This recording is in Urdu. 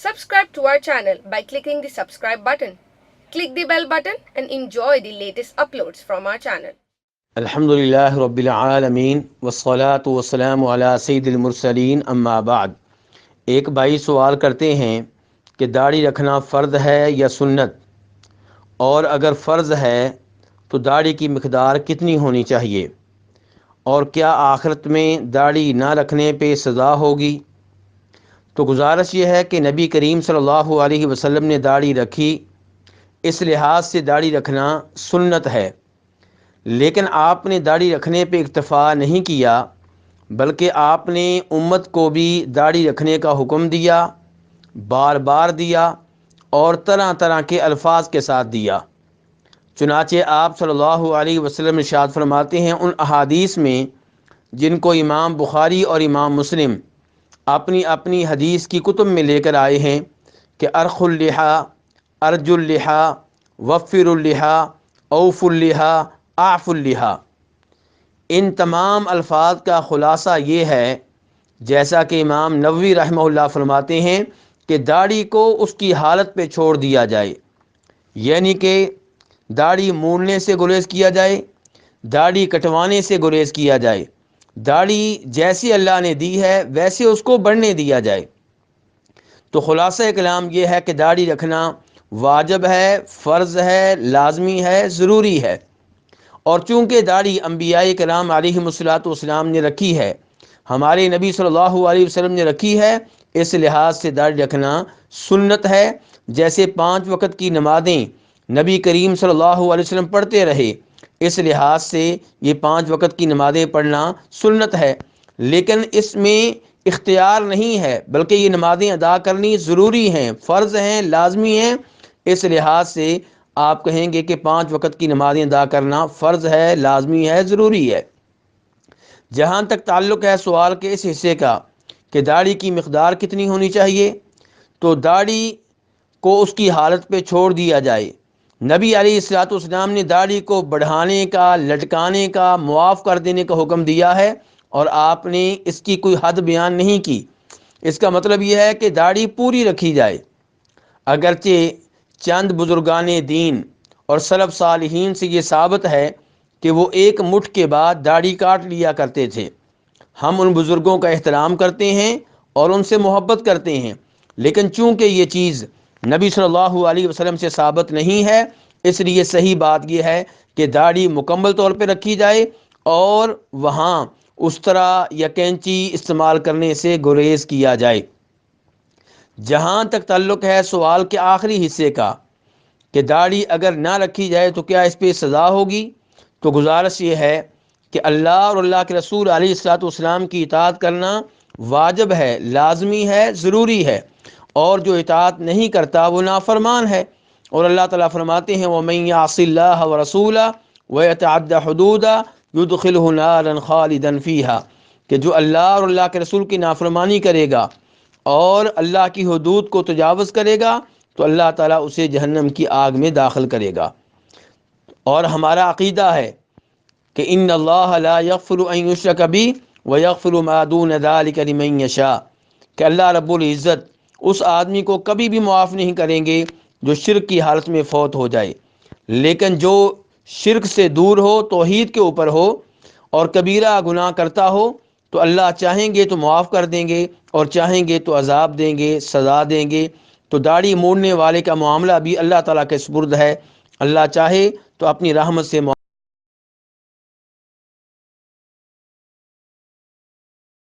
Subscribe to our channel by clicking the subscribe button. Click the bell button and enjoy the latest uploads from our channel. الحمدللہ رب العالمین والصلاة والسلام علی سید المرسلین اما بعد۔ ایک بھائی سوال کرتے ہیں کہ داڑھی رکھنا فرض ہے یا سنت، اور اگر فرض ہے تو داڑھی کی مقدار کتنی ہونی چاہیے، اور کیا آخرت میں داڑھی نہ رکھنے پہ سزا ہوگی؟ تو گزارش یہ ہے کہ نبی کریم صلی اللہ علیہ وسلم نے داڑھی رکھی، اس لحاظ سے داڑھی رکھنا سنت ہے، لیکن آپ نے داڑھی رکھنے پہ اکتفا نہیں کیا، بلکہ آپ نے امت کو بھی داڑھی رکھنے کا حکم دیا، بار بار دیا، اور طرح طرح کے الفاظ کے ساتھ دیا۔ چنانچہ آپ صلی اللہ علیہ وسلم ارشاد فرماتے ہیں ان احادیث میں جن کو امام بخاری اور امام مسلم اپنی اپنی حدیث کی کتب میں لے کر آئے ہیں کہ ارخ اللحا، ارج اللحا، وفر اللحا، اوف اللحا، اعف اللحا، ان تمام الفاظ کا خلاصہ یہ ہے، جیسا کہ امام نووی رحمہ اللہ فرماتے ہیں، کہ داڑھی کو اس کی حالت پہ چھوڑ دیا جائے، یعنی کہ داڑھی مونڈنے سے گریز کیا جائے، داڑھی کٹوانے سے گریز کیا جائے، داڑھی جیسی اللہ نے دی ہے ویسے اس کو بڑھنے دیا جائے۔ تو خلاصہ کلام یہ ہے کہ داڑھی رکھنا واجب ہے، فرض ہے، لازمی ہے، ضروری ہے، اور چونکہ داڑھی انبیاء کرام علیہم الصلوۃ والسلام نے رکھی ہے، ہمارے نبی صلی اللہ علیہ وسلم نے رکھی ہے، اس لحاظ سے داڑھی رکھنا سنت ہے۔ جیسے 5 وقت کی نمازیں نبی کریم صلی اللہ علیہ وسلم پڑھتے رہے، اس لحاظ سے یہ 5 وقت کی نمازیں پڑھنا سنت ہے، لیکن اس میں اختیار نہیں ہے، بلکہ یہ نمازیں ادا کرنی ضروری ہیں، فرض ہیں، لازمی ہیں۔ اس لحاظ سے آپ کہیں گے کہ 5 وقت کی نمازیں ادا کرنا فرض ہے، لازمی ہے، ضروری ہے۔ جہاں تک تعلق ہے سوال کے اس حصے کا کہ داڑھی کی مقدار کتنی ہونی چاہیے، تو داڑھی کو اس کی حالت پہ چھوڑ دیا جائے۔ نبی علیہ الصلوۃ والسلام نے داڑھی کو بڑھانے کا، لٹکانے کا، معاف کر دینے کا حکم دیا ہے، اور آپ نے اس کی کوئی حد بیان نہیں کی۔ اس کا مطلب یہ ہے کہ داڑھی پوری رکھی جائے۔ اگرچہ چند بزرگان دین اور سلف صالحین سے یہ ثابت ہے کہ وہ ایک مٹھ کے بعد داڑھی کاٹ لیا کرتے تھے۔ ہم ان بزرگوں کا احترام کرتے ہیں اور ان سے محبت کرتے ہیں، لیکن چونکہ یہ چیز نبی صلی اللہ علیہ وسلم سے ثابت نہیں ہے، اس لیے صحیح بات یہ ہے کہ داڑھی مکمل طور پہ رکھی جائے، اور وہاں استرا یا کینچی استعمال کرنے سے گریز کیا جائے۔ جہاں تک تعلق ہے سوال کے آخری حصے کا کہ داڑھی اگر نہ رکھی جائے تو کیا اس پہ سزا ہوگی، تو گزارش یہ ہے کہ اللہ اور اللہ کے رسول علیہ الصلوۃ والسلام کی اطاعت کرنا واجب ہے، لازمی ہے، ضروری ہے، اور جو اطاعت نہیں کرتا وہ نافرمان ہے۔ اور اللہ تعالیٰ فرماتے ہیں وَمَن يَعْصِ اللَّهَ وَرَسُولَهُ وَيَتَعَدَّ حُدُودَهُ يُدْخِلْهُ نَارًا خَالِدًا فِيهَا، کہ جو اللہ اور اللہ کے رسول کی نافرمانی کرے گا اور اللہ کی حدود کو تجاوز کرے گا تو اللہ تعالیٰ اسے جہنم کی آگ میں داخل کرے گا۔ اور ہمارا عقیدہ ہے کہ ان اللہ لا یغفر ان یشرک بہ ویغفر ما دون ذلک لمن یشاء، کہ اللہ رب العزت اس آدمی کو کبھی بھی معاف نہیں کریں گے جو شرک کی حالت میں فوت ہو جائے، لیکن جو شرک سے دور ہو، توحید کے اوپر ہو اور کبیرہ گناہ کرتا ہو تو اللہ چاہیں گے تو معاف کر دیں گے، اور چاہیں گے تو عذاب دیں گے، سزا دیں گے۔ تو داڑھی موڑنے والے کا معاملہ بھی اللہ تعالیٰ کے سپرد ہے، اللہ چاہے تو اپنی رحمت سے